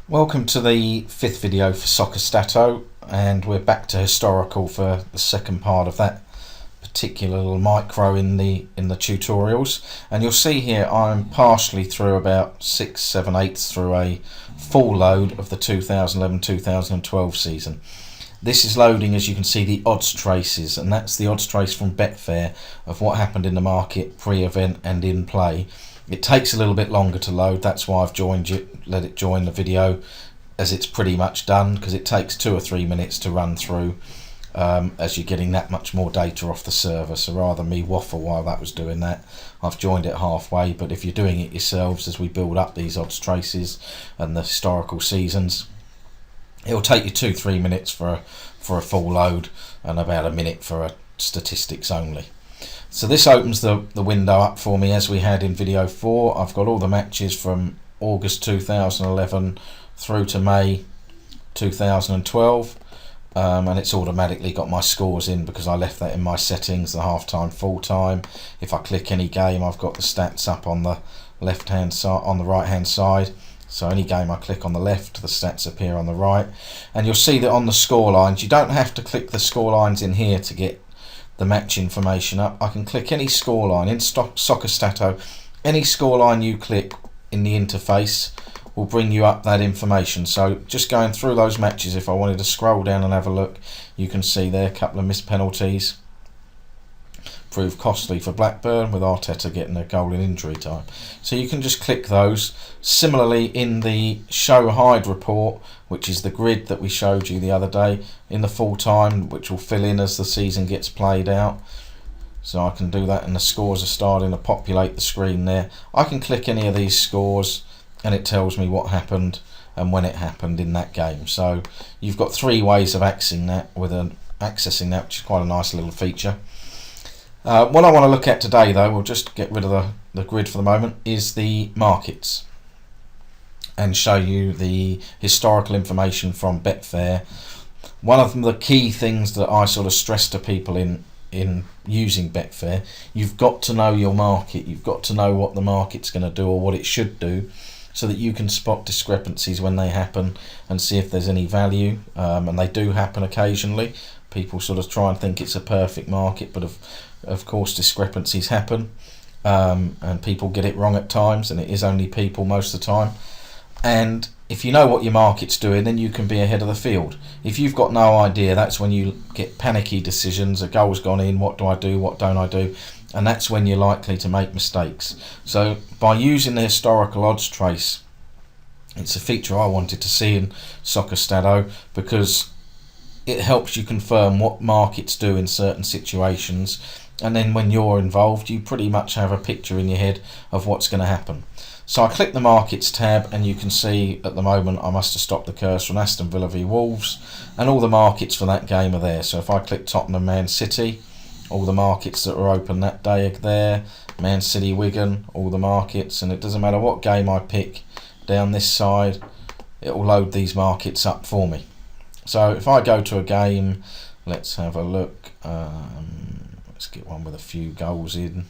Welcome to the fifth video for SoccerStato, and we're back to historical for the second part of that particular little micro in the tutorials. And you'll see here I'm partially through, about 6, 7, 8 through a full load of the 2011-2012 season. This is loading, as you can see, the odds traces, and that's the odds trace from Betfair of what happened in the market pre-event and in play. It takes a little bit longer to load, that's why I've let it join the video as it's pretty much done, because it takes 2 or 3 minutes to run through as you're getting that much more data off the server. So rather than me waffle while that was doing that, I've joined it halfway. But if you're doing it yourselves as we build up these odds traces and the historical seasons, it'll take you 2-3 minutes for a full load and about a minute for a statistics only. So this opens the window up for me as we had in video 4. I've got all the matches from August 2011 through to May 2012, and it's automatically got my scores in because I left that in my settings, the half time, full time. If I click any game, I've got the stats up on the left hand side, on the right hand side. So any game I click on the left, the stats appear on the right. And you'll see that on the score lines, you don't have to click the score lines in here to get the match information up. I can click any scoreline in SoccerStato. Any scoreline you click in the interface will bring you up that information. So just going through those matches, if I wanted to scroll down and have a look, you can see there a couple of missed penalties proved costly for Blackburn, with Arteta getting a goal in injury time. So you can just click those. Similarly, in the show hide report, which is the grid that we showed you the other day, in the full time, which will fill in as the season gets played out. So I can do that, and the scores are starting to populate the screen there. I can click any of these scores and it tells me what happened and when it happened in that game. So you've got 3 ways of accessing that, which is quite a nice little feature. What I want to look at today, though, we'll just get rid of the grid for the moment, is the markets and show you the historical information from Betfair. One of the key things that I sort of stress to people in using Betfair, you've got to know your market. You've got to know what the market's going to do or what it should do, so that you can spot discrepancies when they happen and see if there's any value. And they do happen occasionally. People sort of try and think it's a perfect market, but of course discrepancies happen, and people get it wrong at times, and it is only people most of the time. And if you know what your market's doing, then you can be ahead of the field. If you've got no idea, that's when you get panicky decisions. A goal's gone in, what do I do, what don't I do? And that's when you're likely to make mistakes. So by using the historical odds trace, it's a feature I wanted to see in SoccerStato, because it helps you confirm what markets do in certain situations, and then when you're involved, you pretty much have a picture in your head of what's going to happen. So I click the markets tab, and you can see at the moment I must have stopped the cursor on Aston Villa v Wolves, and all the markets for that game are there. So if I click Tottenham Man City, all the markets that were open that day are there. Man City Wigan, all the markets, and it doesn't matter what game I pick down this side, it will load these markets up for me. So if I go to a game, let's have a look. Let's get one with a few goals in.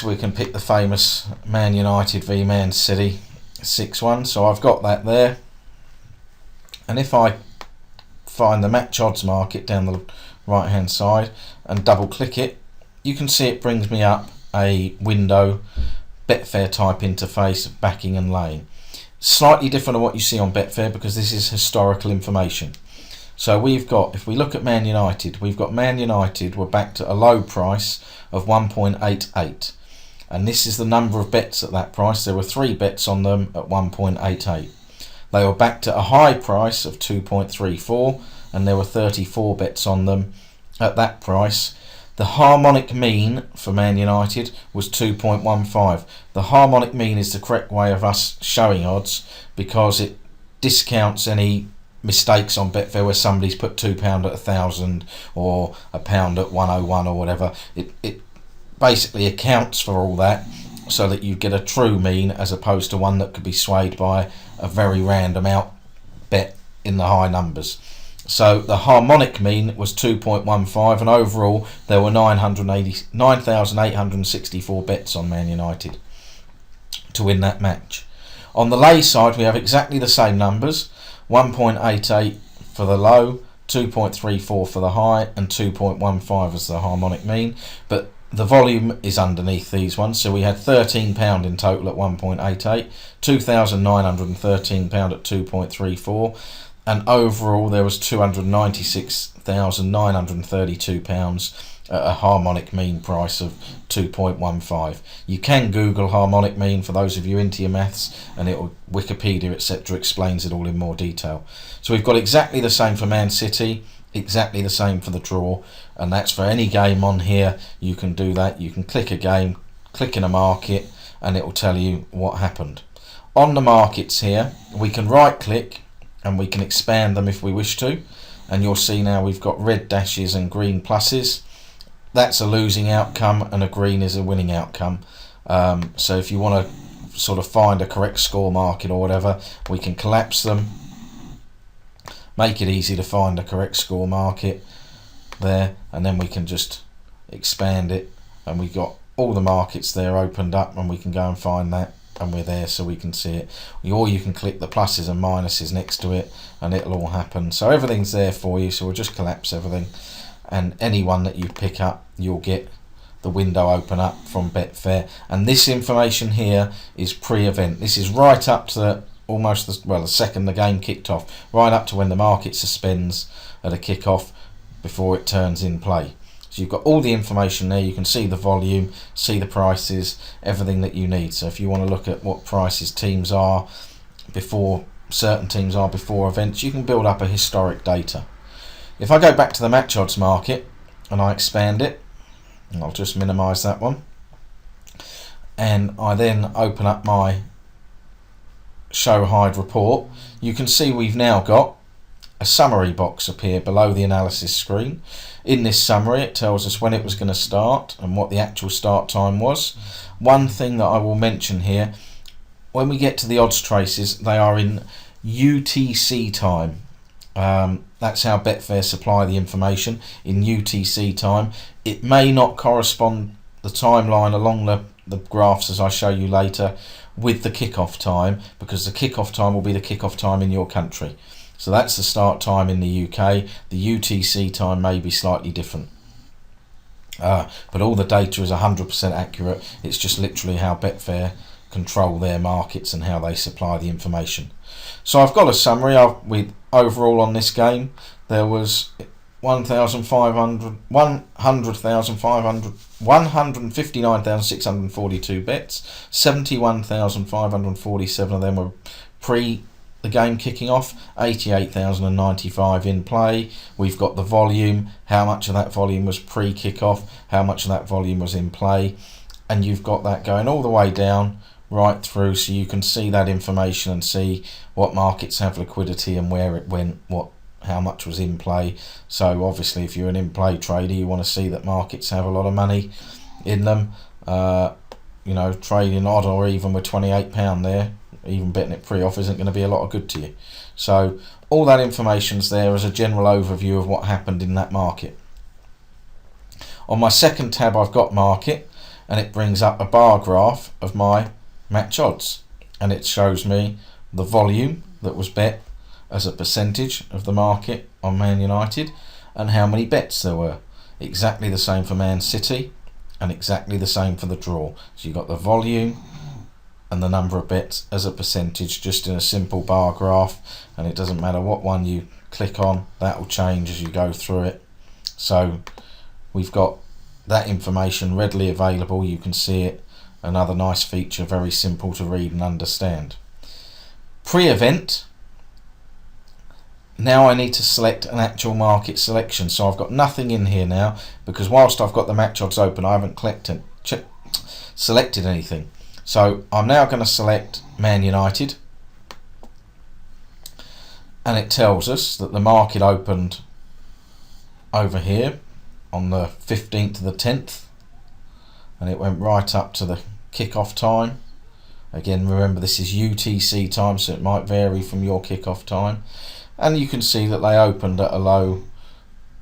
We can pick the famous Man United v Man City 6-1. So I've got that there. And if I find the match odds market down the right hand side and double click it, you can see it brings me up a window, Betfair type interface, backing and laying. Slightly different to what you see on Betfair, because this is historical information. So we've got, if we look at Man United, we've got Man United were backed at a low price of 1.88, and this is the number of bets at that price. There were 3 bets on them at 1.88. They were backed at a high price of 2.34, and there were 34 bets on them at that price. The harmonic mean for Man United was 2.15. The harmonic mean is the correct way of us showing odds, because it discounts any mistakes on Betfair where somebody's put £2 at 1,000 or £1 at 101 or whatever. It basically accounts for all that, so that you get a true mean as opposed to one that could be swayed by a very random out bet in the high numbers. So the harmonic mean was 2.15, and overall there were 9,864 bets on Man United to win that match. On the lay side, we have exactly the same numbers: 1.88 for the low, 2.34 for the high, and 2.15 as the harmonic mean. But the volume is underneath these ones, so we had £13 in total at 1.88, £2,913 at 2.34, and overall there was £296,932 at a harmonic mean price of 2.15. You can Google harmonic mean for those of you into your maths, and it'll Wikipedia etc. explains it all in more detail. So we've got exactly the same for Man City, exactly the same for the draw, and that's for any game on here. You can do that. You can click a game, click in a market, and it will tell you what happened. On the markets here, we can right click and we can expand them if we wish to, and you'll see now we've got red dashes and green pluses. That's a losing outcome, and a green is a winning outcome. So if you want to sort of find a correct score market or whatever, we can collapse them, make it easy to find a correct score market there, and then we can just expand it, and we've got all the markets there opened up, and we can go and find that, and we're there so we can see it. Or you can click the pluses and minuses next to it, and it'll all happen. So everything's there for you. So we'll just collapse everything, and any one that you pick up, you'll get the window open up from Betfair. And this information here is pre-event. This is right up to almost the second the game kicked off, right up to when the market suspends at a kick-off before it turns in play. So you've got all the information there. You can see the volume, see the prices, everything that you need. So if you want to look at what prices teams are before, certain teams are before events, you can build up a historic data. If I go back to the match odds market and I expand it, and I'll just minimize that one, and I then open up my show hide report, you can see we've now got a summary box appear below the analysis screen. In this summary, it tells us when it was going to start and what the actual start time was. One thing that I will mention here, when we get to the odds traces, they are in UTC time. That's how Betfair supply the information, in UTC time. It may not correspond, the timeline along the graphs as I show you later, with the kickoff time, because the kickoff time will be the kickoff time in your country. So that's the start time in the UK. The UTC time may be slightly different. But all the data is 100% accurate. It's just literally how Betfair control their markets and how they supply the information. So I've got a summary with overall on this game. There was 159,642 bets. 71,547 of them were pre the game kicking off. 88,095 in play. We've got the volume, how much of that volume was pre-kickoff, how much of that volume was in play, and you've got that going all the way down right through, so you can see that information and see what markets have liquidity and where it went, how much was in play. So obviously if you're an in-play trader, you want to see that markets have a lot of money in them. Trading odd or even with £28 there, even betting it pre-off isn't going to be a lot of good to you. So all that information's there as a general overview of what happened in that market. On my second tab I've got market, and it brings up a bar graph of my match odds, and it shows me the volume that was bet as a percentage of the market on Man United and how many bets there were. Exactly the same for Man City and exactly the same for the draw. So you've got the volume and the number of bets as a percentage just in a simple bar graph, and it doesn't matter what one you click on, that will change as you go through it. So we've got that information readily available. You can see it. Another nice feature, very simple to read and understand. Pre-event, now I need to select an actual market selection. So I've got nothing in here now, because whilst I've got the match odds open, I haven't selected anything. So I'm now going to select Man United, and it tells us that the market opened over here on the 15th to the 10th, and it went right up to the kickoff time. Again, remember this is UTC time, so it might vary from your kickoff time. And you can see that they opened at a low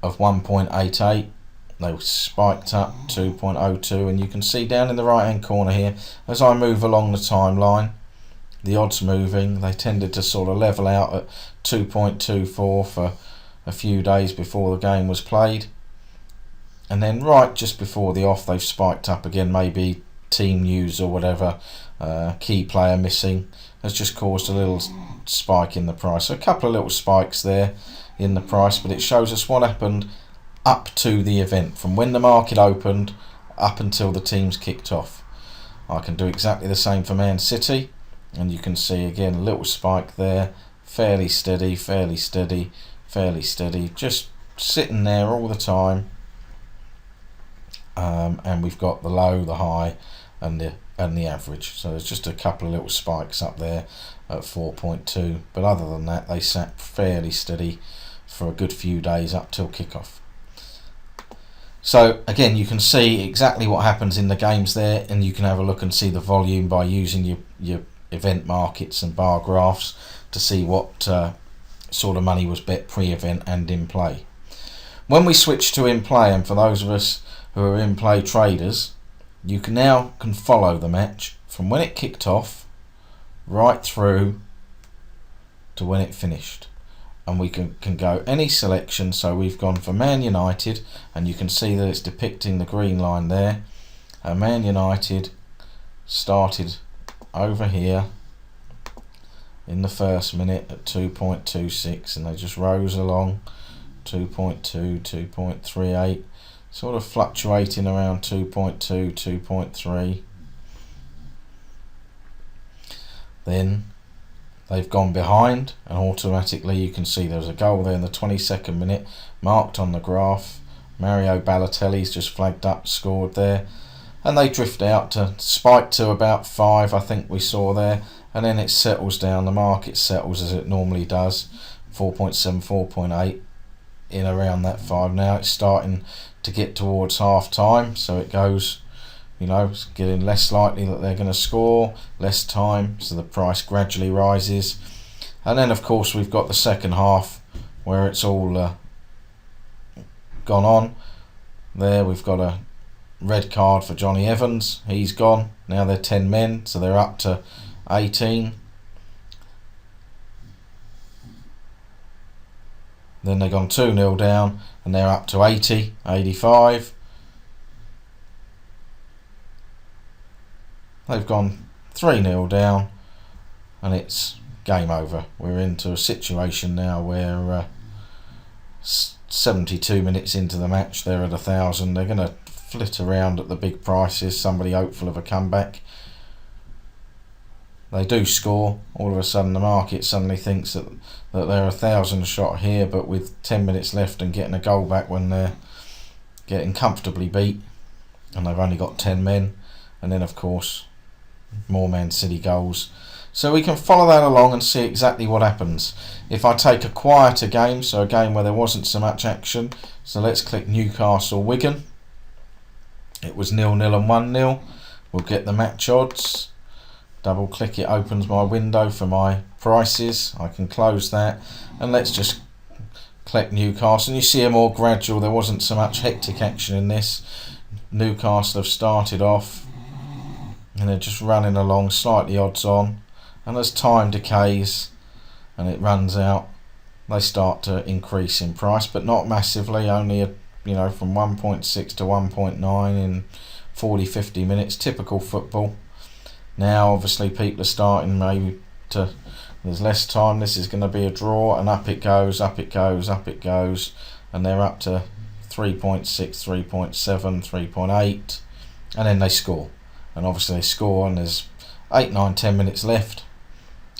of 1.88. They spiked up 2.02, and you can see down in the right hand corner here, as I move along the timeline, the odds moving. They tended to sort of level out at 2.24 for a few days before the game was played, and then right just before the off they've spiked up again. Maybe team news or whatever, key player missing, has just caused a little spike in the price. So a couple of little spikes there in the price, but it shows us what happened up to the event, from when the market opened up until the teams kicked off. I can do exactly the same for Man City, and you can see again a little spike there, fairly steady, fairly steady, fairly steady, just sitting there all the time. And we've got the low, the high, and the average. So there's just a couple of little spikes up there at 4.2, but other than that they sat fairly steady for a good few days up till kickoff. So again, you can see exactly what happens in the games there, and you can have a look and see the volume by using your event markets and bar graphs to see what sort of money was bet pre-event and in play. When we switch to in play, and for those of us who are in play traders, you can now follow the match from when it kicked off right through to when it finished, and we can go any selection. So we've gone for Man United, and you can see that it's depicting the green line there. Man United started over here in the first minute at 2.26, and they just rose along 2.2, 2.38, sort of fluctuating around 2.2, 2.3. Then they've gone behind, and automatically you can see there's a goal there in the 22nd minute marked on the graph. Mario Balotelli's just flagged up, scored there, and they drift out to spike to about 5, I think we saw there, and then it settles down. The market settles as it normally does, 4.7, 4.8, in around that 5. Now it's starting to get towards half time, so it goes, it's getting less likely that they're going to score, less time, so the price gradually rises. And then of course we've got the second half where it's all gone on. There we've got a red card for Johnny Evans, he's gone. Now they're 10 men, so they're up to 18. Then they've gone 2-0 down, and they're up to 80, 85. They've gone 3-0 down, and it's game over. We're into a situation now where 72 minutes into the match, they're at 1,000. They're going to flit around at the big prices, somebody hopeful of a comeback. They do score. All of a sudden the market suddenly thinks that they're 1,000 shot here, but with 10 minutes left and getting a goal back when they're getting comfortably beat, and they've only got 10 men. And then of course more Man City goals. So we can follow that along and see exactly what happens. If I take a quieter game, so a game where there wasn't so much action, so let's click Newcastle Wigan. It was 0-0 and 1-0. We'll get the match odds. Double click, it opens my window for my prices. I can close that, and let's just click Newcastle, and you see a more gradual, there wasn't so much hectic action in this. Newcastle have started off and they're just running along, slightly odds on, and as time decays and it runs out, they start to increase in price, but not massively, only from 1.6 to 1.9 in 40-50 minutes, typical football. Now obviously people are starting maybe to, there's less time, this is going to be a draw, and up it goes, up it goes, up it goes, and they're up to 3.6, 3.7, 3.8, and then they score. And obviously they score, and there's 8, 9, 10 minutes left,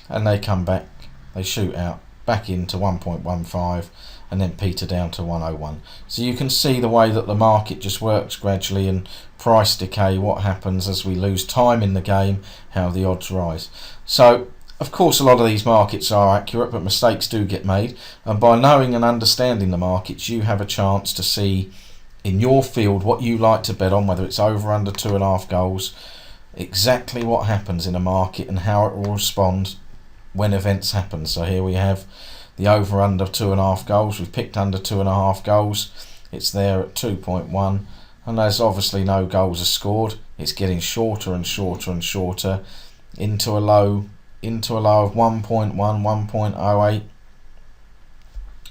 and they come back, they shoot out back into 1.15, and then peter down to 101. So you can see the way that the market just works gradually, and price decay, what happens as we lose time in the game, how the odds rise. So of course a lot of these markets are accurate, but mistakes do get made, and by knowing and understanding the markets, you have a chance to see in your field what you like to bet on, whether it's over under 2.5 goals, exactly what happens in a market and how it will respond when events happen. So here we have the over under 2.5 goals. We've picked under 2.5 goals. It's there at 2.1, and as obviously no goals are scored, it's getting shorter and shorter and shorter into a low into a low of 1.1, 1.08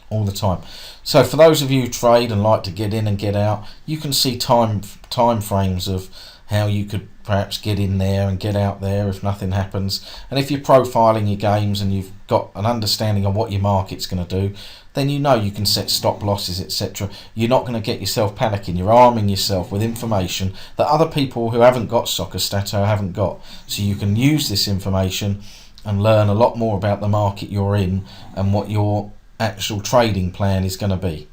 all the time. So for those of you who trade and like to get in and get out, you can see time frames of how you could perhaps get in there and get out there if nothing happens. And if you're profiling your games and you've got an understanding of what your market's going to do, then you know you can set stop losses, etc. You're not going to get yourself panicking. You're arming yourself with information that other people who haven't got SoccerStato haven't got. So you can use this information and learn a lot more about the market you're in and what your actual trading plan is going to be.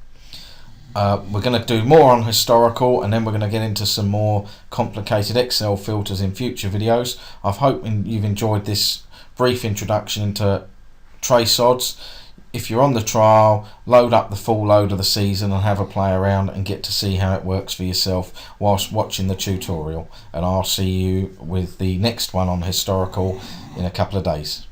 We're going to do more on historical, and then we're going to get into some more complicated Excel filters in future videos. I hope you've enjoyed this brief introduction into trace odds. If you're on the trial, load up the full load of the season and have a play around and get to see how it works for yourself whilst watching the tutorial. And I'll see you with the next one on historical in a couple of days.